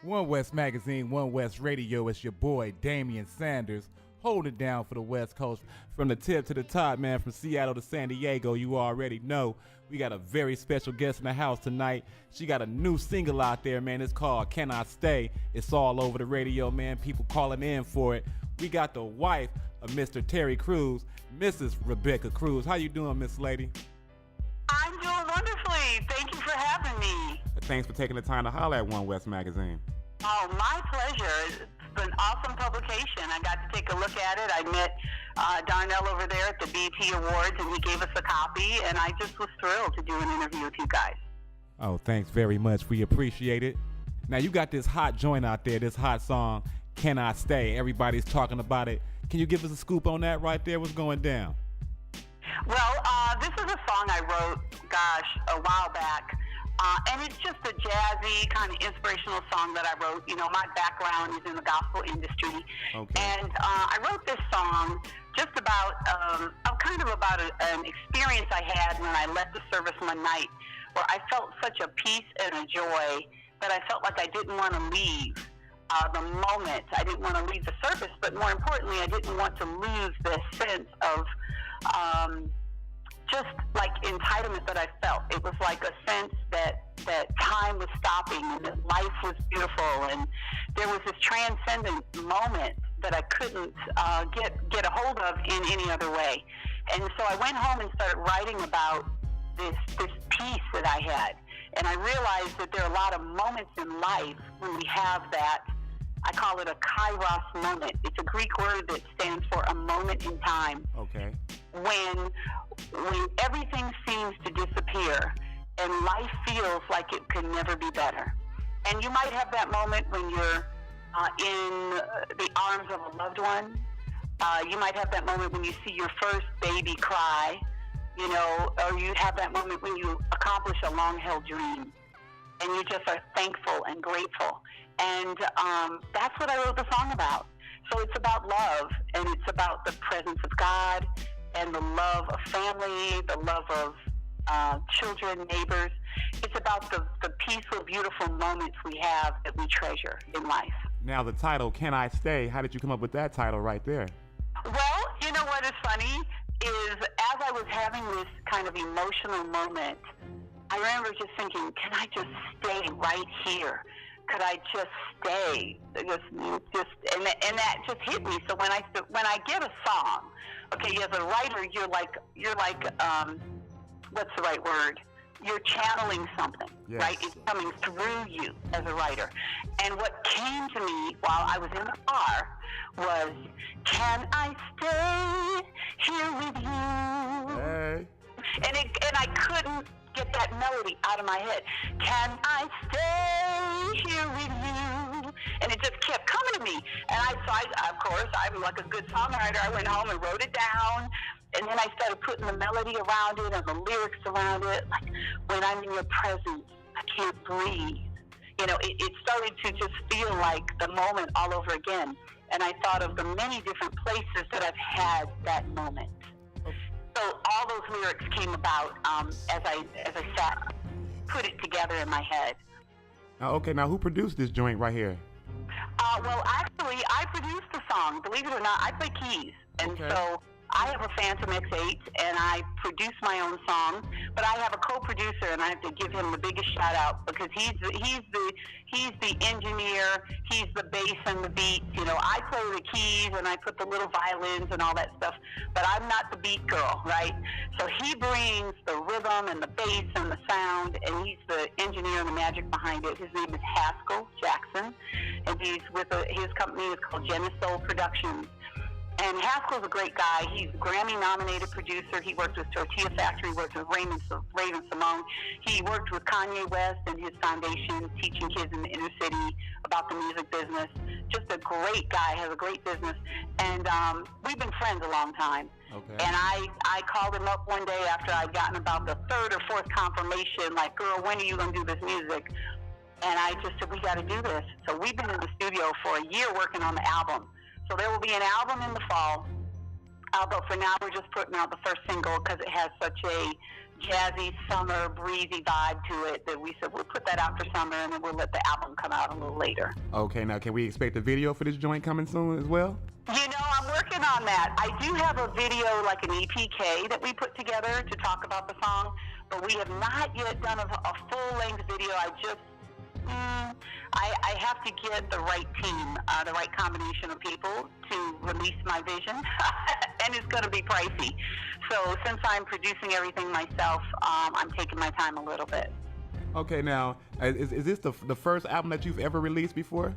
OneWest Magazine, OneWest Radio. It's your boy, Damian Sanders, holding it down for the West Coast. From the tip to the top, man, from Seattle to San Diego, you already know. We got a very special guest in the house tonight. She got a new single out there, man. It's called Can I Stay? It's all over the radio, man. People calling in for it. We got the wife of Mr. Terry Crews, Mrs. Rebecca Crews. How you doing, Miss Lady? I'm doing wonderfully. Thank you for having me. Thanks for taking the time to holler at OneWest Magazine. Oh, my pleasure. It's an awesome publication. I got to take a look at it. I met Darnell over there at the BET Awards, and he gave us a copy, and I just was thrilled to do an interview with you guys. Oh, thanks very much. We appreciate it. Now, you got this hot joint out there, this hot song, Can I Stay? Everybody's talking about it. Can you give us a scoop on that right there? What's going down? Well, this is a song I wrote, a while back. And it's just a jazzy, kind of inspirational song that I wrote. You know, my background is in the gospel industry. Okay. And I wrote this song just about, about an experience I had when I left the service one night, where I felt such a peace and a joy that I felt like I didn't want to leave the moment. I didn't want to leave the service, but more importantly, I didn't want to lose the sense of just like entitlement that I felt. It was like a sense that time was stopping and that life was beautiful, and there was this transcendent moment that I couldn't get a hold of in any other way. And so I went home and started writing about this peace that I had. And I realized that there are a lot of moments in life when we have that. I call it a kairos moment. It's a Greek word that stands for a moment in time. Okay. When everything seems to disappear and life feels like it could never be better. And you might have that moment when you're in the arms of a loved one. You might have that moment when you see your first baby cry, you know, or you have that moment when you accomplish a long-held dream. And you just are thankful and grateful. And that's what I wrote the song about. So it's about love, and it's about the presence of God, and the love of family, the love of children, neighbors. It's about the peaceful, beautiful moments we have that we treasure in life. Now, the title, Can I Stay? How did you come up with that title right there? Well, you know what is funny is as I was having this kind of emotional moment, I remember just thinking, can I just stay right here? Could I just stay? And that just hit me. So when I get a song, okay, as a writer, you're like, what's the right word? You're channeling something, yes, right? It's coming through you as a writer. And what came to me while I was in the car was, can I stay here with you? Hey. And I couldn't get that melody out of my head. Can I stay here with you? And it just kept coming to me. And of course, I'm like a good songwriter. I went home and wrote it down. And then I started putting the melody around it and the lyrics around it. Like, when I'm in your presence, I can't breathe. You know, it started to just feel like the moment all over again. And I thought of the many different places that I've had that moment. So all those lyrics came about as I sat, put it together in my head. Okay, now who produced this joint right here? Well, actually, I produced the song. Believe it or not, I play keys. And okay. So I have a Phantom X8, and I produce my own songs. But I have a co-producer, and I have to give him the biggest shout out because he's the engineer. He's the bass and the beats. You know, I play the keys and I put the little violins and all that stuff. But I'm not the beat girl, right? So he brings the rhythm and the bass and the sound, and he's the engineer and the magic behind it. His name is Haskell Jackson, and he's with his company is called Genesoul Productions. And Haskell's a great guy. He's a Grammy-nominated producer. He worked with Tortilla Factory, worked with Raven Simone. He worked with Kanye West and his foundation, teaching kids in the inner city about the music business. Just a great guy, has a great business. And we've been friends a long time. Okay. And I called him up one day after I'd gotten about the third or fourth confirmation, like, girl, when are you going to do this music? And I just said, we got to do this. So we've been in the studio for a year working on the album. So there will be an album in the fall, but for now we're just putting out the first single because it has such a jazzy, summer, breezy vibe to it that we said we'll put that out for summer and then we'll let the album come out a little later. Okay, now can we expect a video for this joint coming soon as well? You know, I'm working on that. I do have a video, like an EPK, that we put together to talk about the song, but we have not yet done a full-length video. I have to get the right team, the right combination of people to release my vision, and it's going to be pricey. So since I'm producing everything myself, I'm taking my time a little bit. Okay, now, is this the first album that you've ever released before?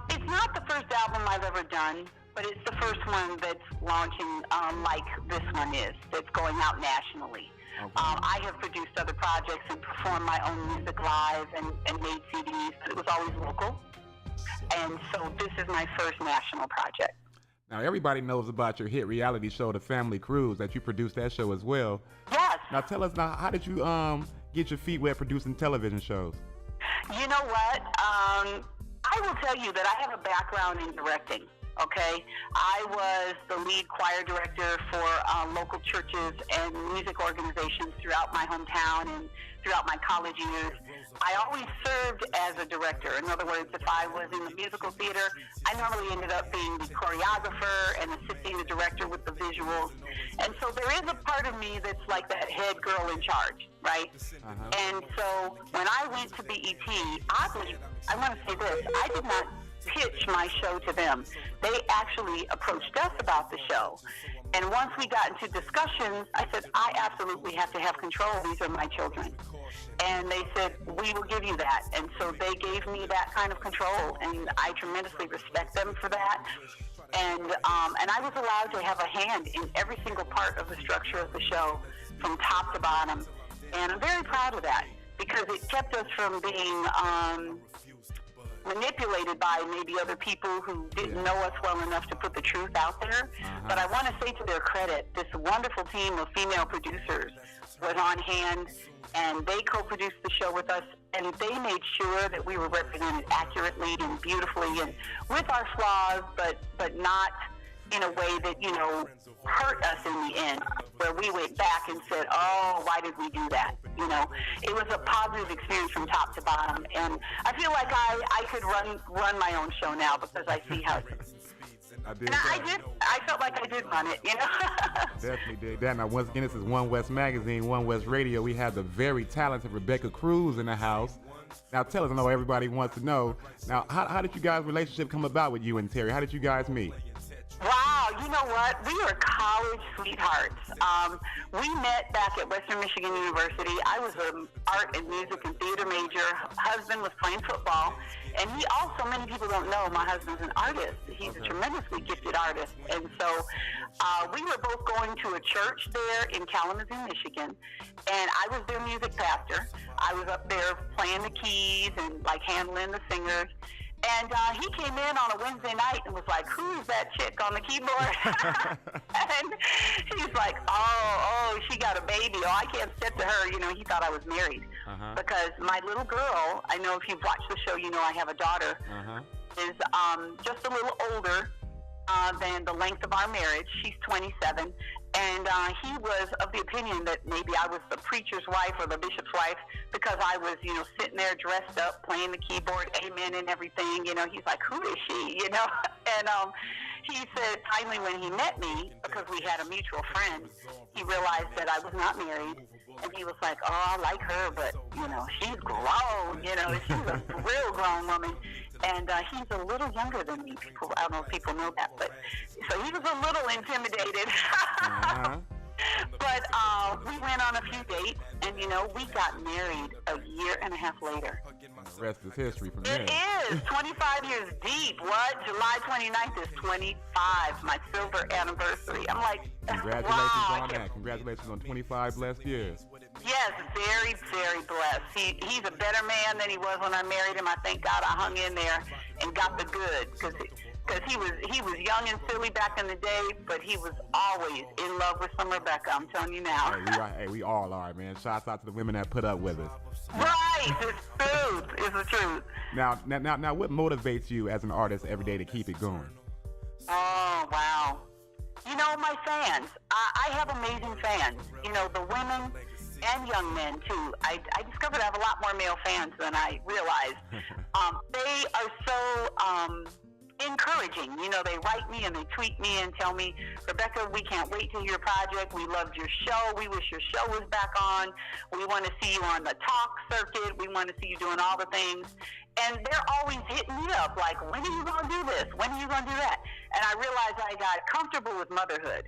It's not the first album I've ever done, but it's the first one that's launching like this one is, that's going out nationally. Okay. I have produced other projects and performed my own music live and made CDs, but it was always local. And so this is my first national project. Now, everybody knows about your hit reality show, The Family Cruise, that you produced that show as well. Yes. Now, tell us now, how did you get your feet wet producing television shows? You know what? I will tell you that I have a background in directing, okay? I was the lead choir director for local churches and music organizations throughout my hometown and throughout my college years. I always served as a director. In other words, if I was in the musical theater, I normally ended up being the choreographer and assisting the director with the visuals. And so there is a part of me that's like that head girl in charge, right? And so when I went to BET, oddly, I want to say this, I did not pitch my show to them. They actually approached us about the show. And once we got into discussions, I said, I absolutely have to have control. These are my children. And they said, we will give you that. And so they gave me that kind of control, and I tremendously respect them for that. And I was allowed to have a hand in every single part of the structure of the show from top to bottom. And I'm very proud of that because it kept us from being manipulated by maybe other people who didn't know us well enough to put the truth out there. But I want to say to their credit, this wonderful team of female producers was on hand, and they co-produced the show with us, and they made sure that we were represented accurately and beautifully and with our flaws, but not in a way that, you know, hurt us in the end, where we went back and said, oh, why did we do that? You know, it was a positive experience from top to bottom, and I feel like I could run my own show now because I see how I felt like I did run it, you know. Definitely did that. Now, once again, this is OneWest Magazine, OneWest Radio. We have the very talented Rebecca Cruz in the house. Now, tell us, I know everybody wants to know. Now, how did you guys' relationship come about with you and Terry? How did you guys meet? Wow, you know what? We were college sweethearts. We met back at Western Michigan University. I was an art and music and theater major. Husband was playing football. And he also, many people don't know, my husband's an artist. He's a tremendously gifted artist. And so we were both going to a church there in Kalamazoo, Michigan. And I was their music pastor. I was up there playing the keys and like handling the singers. And he came in on a Wednesday night and was like, who is that chick on the keyboard? And he's like, oh, she got a baby. Oh, I can't step to her. You know, he thought I was married. Because my little girl, I know if you've watched the show, you know I have a daughter, is just a little older than the length of our marriage. She's 27. And he was of the opinion that maybe I was the preacher's wife or the bishop's wife because I was, you know, sitting there dressed up, playing the keyboard, amen and everything. You know, he's like, who is she? You know, and he said finally when he met me, because we had a mutual friend, he realized that I was not married. And he was like, oh, I like her, but, you know, she's grown. You know, she's a real grown woman. And he's a little younger than me. I don't know if people know that, but so he was a little intimidated. But we went on a few dates, and, you know, we got married a year and a half later. The rest is history from there. It is. 25 years deep. What? July 29th is 25, my silver anniversary. I'm like, congratulations wow, on that. Congratulations on 25 blessed years. Yes, very, very blessed. He's a better man than he was when I married him. I thank God I hung in there and got the good, because he was young and silly back in the day, but he was always in love with some Rebecca. I'm telling you now. Hey, we all are, man. Shouts out to the women that put up with us. Right, it's truth. It's the truth. Now, what motivates you as an artist every day to keep it going? Oh, wow. My fans. I have amazing fans. The women and young men too. I discovered I have a lot more male fans than I realized. They are so encouraging. They write me and they tweet me and tell me, Rebecca, we can't wait to hear your project. We loved your show. We wish your show was back on. We want to see you on the talk circuit. We want to see you doing all the things. And they're always hitting me up like, when are you going to do this? When are you going to do that? And I realized I got comfortable with motherhood,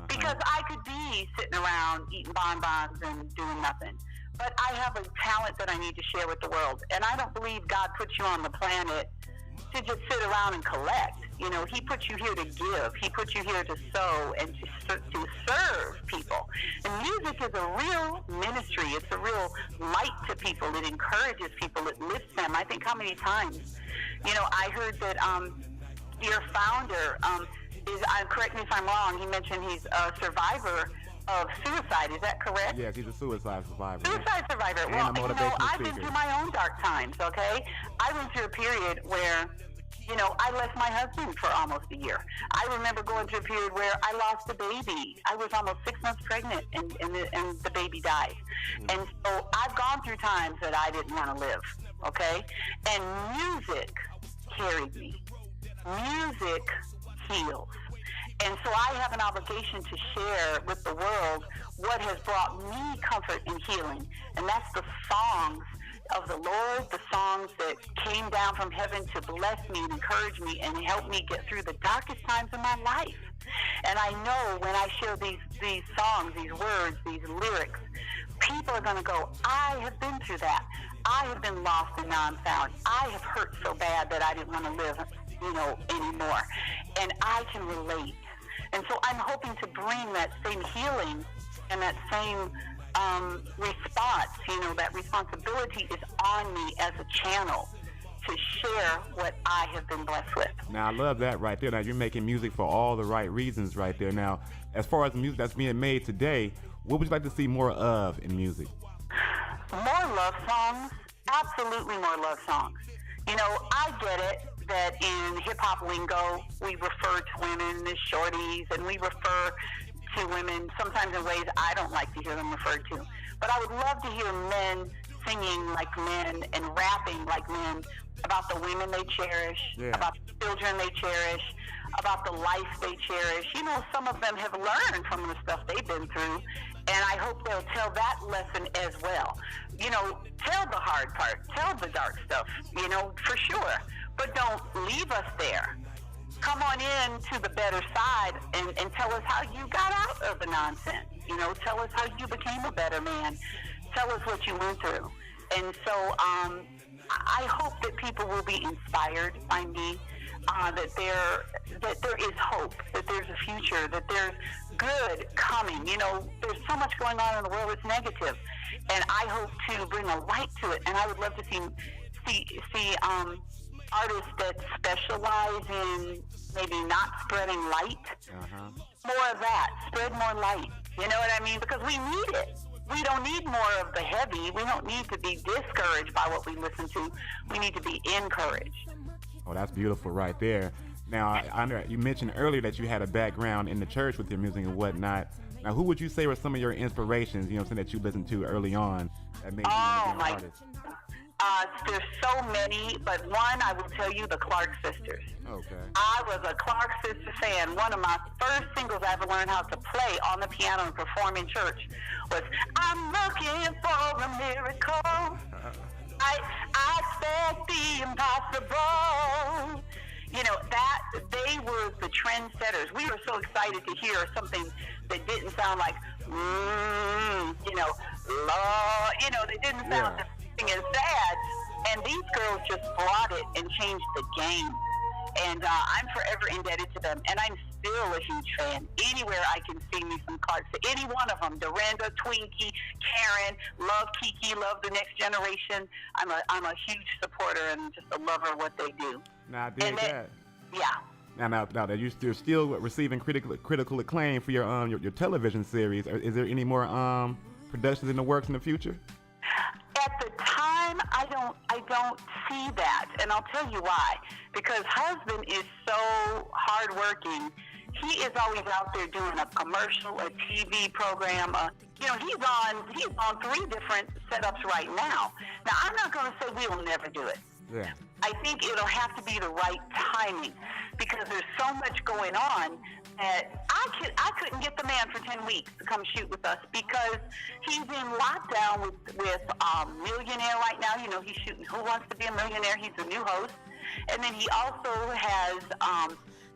because I could be sitting around eating bonbons and doing nothing. But I have a talent that I need to share with the world. And I don't believe God put you on the planet to just sit around and collect. He put you here to give. He put you here to sow and to serve people. And music is a real ministry. It's a real light to people. It encourages people. It lifts them. I think how many times, I heard that your founder is, correct me if I'm wrong, he mentioned he's a survivor of suicide. Is that correct? Yes, he's a suicide survivor. Suicide survivor. And well, a motivational I've speaker. been through my own dark times, okay? I went through a period where, I left my husband for almost a year. I remember going through a period where I lost a baby. I was almost 6 months pregnant, and the baby died. And so I've gone through times that I didn't want to live, okay? And music carried me. Music heals. And so I have an obligation to share with the world what has brought me comfort and healing. And that's the songs of the Lord, the songs that came down from heaven to bless me and encourage me and help me get through the darkest times of my life. And I know when I share these songs, these words, these lyrics, people are going to go, I have been through that. I have been lost and now I'm found. I have hurt so bad that I didn't want to live, anymore. And I can relate. And so I'm hoping to bring that same healing and that same response, that responsibility is on me as a channel to share what I have been blessed with. Now, I love that right there. Now, you're making music for all the right reasons right there. Now, as far as the music that's being made today, what would you like to see more of in music? More love songs. Absolutely more love songs. I get it that in hip-hop lingo, we refer to women as shorties, and we refer to women sometimes in ways I don't like to hear them referred to. But I would love to hear men singing like men and rapping like men about the women they cherish, about the children they cherish, about the life they cherish. Some of them have learned from the stuff they've been through, and I hope they'll tell that lesson as well. Tell the hard part, tell the dark stuff, for sure, but don't leave us there. Come on in to the better side and tell us how you got out of the nonsense. Tell us how you became a better man. Tell us what you went through. And so I hope that people will be inspired by me, that there is hope, that there's a future, that there's good coming. There's so much going on in the world that's negative, and I hope to bring a light to it. And I would love to see artists that specialize in maybe not spreading light. More of that. Spread more light. You know what I mean? Because we need it. We don't need more of the heavy. We don't need to be discouraged by what we listen to. We need to be encouraged. Oh, that's beautiful right there. Now, I know you mentioned earlier that you had a background in the church with your music and whatnot. Now, who would you say were some of your inspirations, that you listened to early on that made you want to be an artist? There's so many, but one, I will tell you, the Clark Sisters. Okay. I was a Clark Sister fan. One of my first singles I ever learned how to play on the piano and perform in church was I'm looking for a miracle. I expect the impossible. That they were the trendsetters. We were so excited to hear something that didn't sound like, Lord, they didn't sound and sad, and these girls just brought it and changed the game, and I'm forever indebted to them, and I'm still a huge fan. Anywhere I can see me some Clarks, any one of them, Dorinda, Twinkie, Karen, love Kiki, love the next generation. I'm a huge supporter and just a lover of what they do. Now, I dig that. Yeah. Now that you're still receiving critical acclaim for your television series, is there any more productions in the works in the future? At the time, I don't see that, and I'll tell you why. Because husband is so hardworking he is always out there doing a commercial, a TV program. He's on 3 different setups right now. Now, I'm not going to say we'll never do it. Yeah. I think it'll have to be the right timing because there's so much going on that I couldn't get the man for 10 weeks to come shoot with us because he's in lockdown with Millionaire right now. You know, he's shooting Who Wants to Be a Millionaire. He's the new host. And then he also has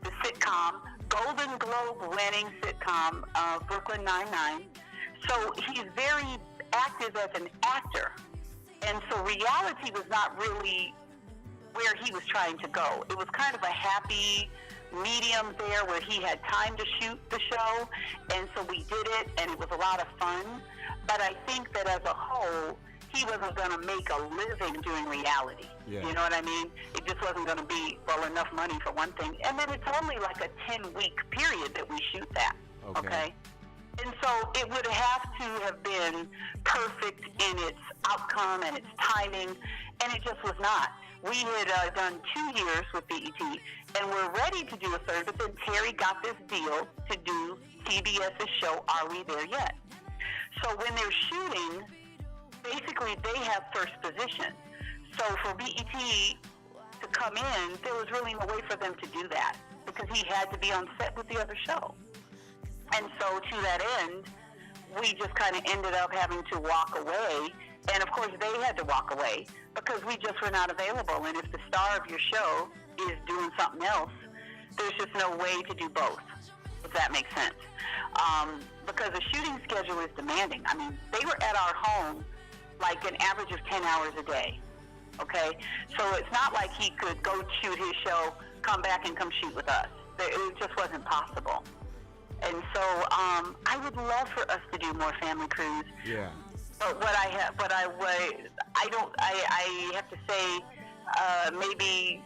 the sitcom, Golden Globe winning sitcom, Brooklyn Nine-Nine. So he's very active as an actor. And so reality was not really where he was trying to go. It was kind of a happy medium there where he had time to shoot the show, and so we did it, and it was a lot of fun. But I think that as a whole, he wasn't going to make a living doing reality. Yeah. You know what I mean? It just wasn't going to be, enough money for one thing. And then it's only like a 10-week period that we shoot that, okay? And so it would have to have been perfect in its outcome and its timing, and it just was not. We had done 2 years with BET, and we're ready to do a third, but then Terry got this deal to do CBS's show, Are We There Yet? So when they're shooting, basically they have first position. So for BET to come in, there was really no way for them to do that because he had to be on set with the other show. And so to that end, we just kind of ended up having to walk away. And of course, they had to walk away because we just were not available. And if the star of your show is doing something else, there's just no way to do both, if that makes sense. Because the shooting schedule is demanding. I mean, they were at our home like an average of 10 hours a day, okay? So it's not like he could go shoot his show, come back and come shoot with us. It just wasn't possible. And so I would love for us to do more family crews. Yeah. But I have to say, maybe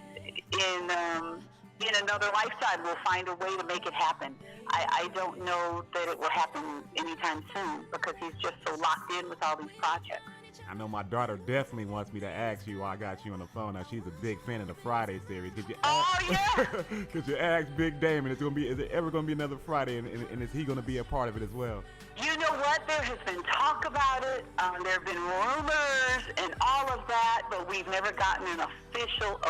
in another lifetime we'll find a way to make it happen. I don't know that it will happen anytime soon because he's just so locked in with all these projects. I know my daughter definitely wants me to ask you while I got you on the phone. Now she's a big fan of the Friday series. Could you ask Big Damon? Is it ever gonna be another Friday, and is he gonna be a part of it as well? You know what? There has been talk about it. There have been rumors and all of that, but we've never gotten an official,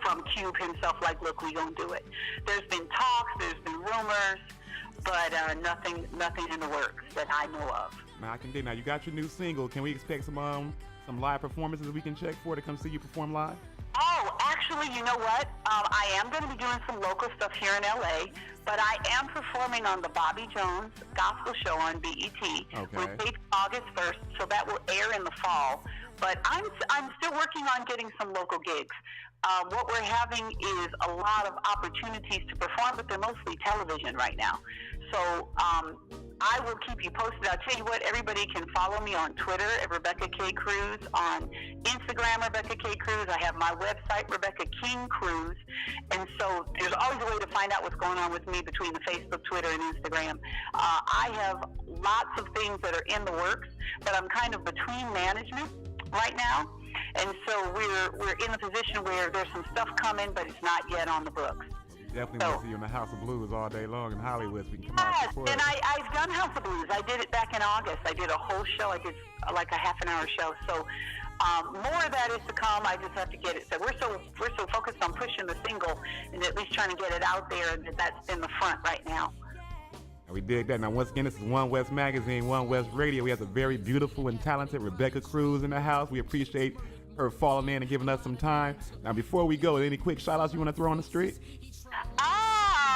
from Cube himself. Like, look, we gonna do it. There's been talks. There's been rumors, but nothing in the works that I know of. Now I can dig. Now you got your new single. Can we expect some live performances we can check for to come see you perform live? Oh, actually, you know what? I am going to be doing some local stuff here in LA, but I am performing on the Bobby Jones Gospel Show on BET. Okay. We're taped August 1st, so that will air in the fall. But I'm still working on getting some local gigs. What we're having is a lot of opportunities to perform, but they're mostly television right now. So I will keep you posted. I'll tell you what, everybody can follow me on Twitter at Rebecca K. Cruz, on Instagram, Rebecca K. Cruz. I have my website, Rebecca King Cruz. And so there's always a way to find out what's going on with me between the Facebook, Twitter, and Instagram. I have lots of things that are in the works, but I'm kind of between management right now. And so we're in a position where there's some stuff coming, but it's not yet on the books. Definitely want to see you in the House of Blues all day long in Hollywood so we can come out and support. And I've done House of Blues. I did it back in August. I did a whole show. I did like a half-an-hour show. So more of that is to come. I just have to get it. So we're so focused on pushing the single and at least trying to get it out there, and that's in the front right now. And we dig that. Now, once again, this is OneWest Magazine, OneWest Radio. We have a very beautiful and talented Rebecca Cruz in the house. We appreciate her falling in and giving us some time. Now, before we go, any quick shout-outs you want to throw on the street?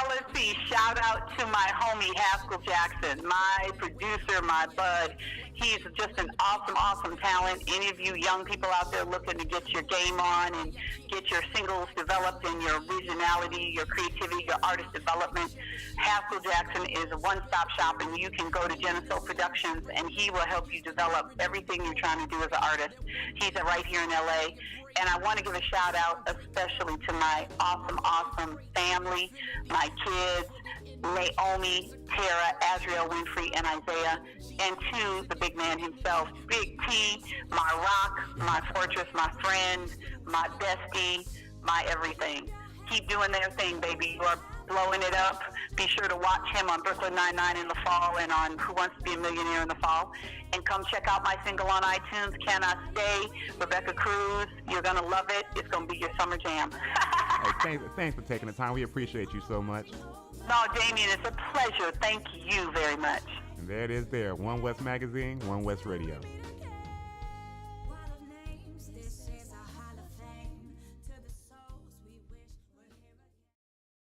Let's see. Shout out to my homie Haskell Jackson, my producer, my bud. He's just an awesome, awesome talent. Any of you young people out there looking to get your game on and get your singles developed and your originality, your creativity, your artist development, Haskell Jackson is a one-stop shop, and you can go to Genesol Productions, and he will help you develop everything you're trying to do as an artist. He's right here in L.A., and I want to give a shout out especially to my awesome, awesome family, my kids, Naomi, Tara, Azriel Winfrey, and Isaiah, and to the big man himself, Big T, my rock, my fortress, my friend, my bestie, my everything. keep doing their thing, baby. You are blowing it up. Be sure to watch him on Brooklyn Nine-Nine in the fall and on Who Wants to Be a Millionaire in the fall. And come check out my single on iTunes, Can I Stay, Rebecca Cruz. You're going to love it. It's going to be your summer jam. Hey, thanks for taking the time. We appreciate you so much. No, Damien, it's a pleasure. Thank you very much. And there it is there. OneWest Magazine, OneWest Radio.